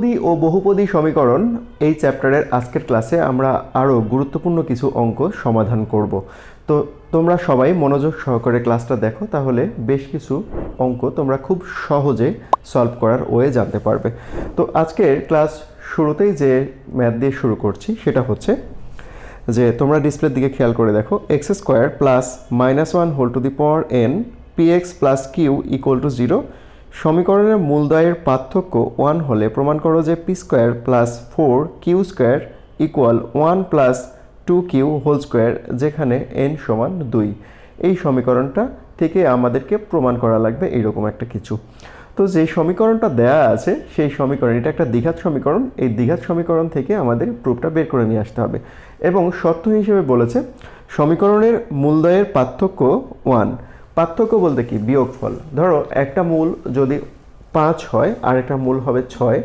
দ্বিপদী ও বহুপদী সমীকরণ এই চ্যাপ্টারের আজকের ক্লাসে আমরা আরও গুরুত্বপূর্ণ কিছু অঙ্ক সমাধান করব। তো তোমরা সবাই মনোযোগ সহকারে ক্লাসটা দেখো, তাহলে বেশ কিছু অঙ্ক তোমরা খুব সহজে সলভ করার ওয়ে জানতে পারবে। তো আজকের ক্লাস শুরুতেই যে ম্যাথ দিয়ে শুরু করছি সেটা হচ্ছে যে তোমরা ডিসপ্লের দিকে খেয়াল করে দেখো, x square plus -1 whole to the power n px plus q equal to 0 সমীকরণের মূলদ্বয়ের পার্থক্য 1 হলে প্রমাণ করো যে p square plus 4 q square equal 1 plus 2q whole square, যেখানে n সমান 2। এই সমীকরণটা থেকে আমাদেরকে প্রমাণ করা লাগবে এইরকম একটা কিছু। তো যে সমীকরণটা দেয়া আছে সেই সমীকরণ, এটা একটা দ্বিঘাত সমীকরণ, এই দ্বিঘাত সমীকরণ থেকে আমাদের প্রুফটা বের করে নিয়ে আসতে হবে। এবং শর্ত হিসেবে বলেছে সমীকরণের মূলদ্বয়ের পার্থক্য 1। পার্থক্য বলতে কি? বিয়োগফল। ধরো একটা মূল যদি 5 হয় আর একটা মূল হবে 6,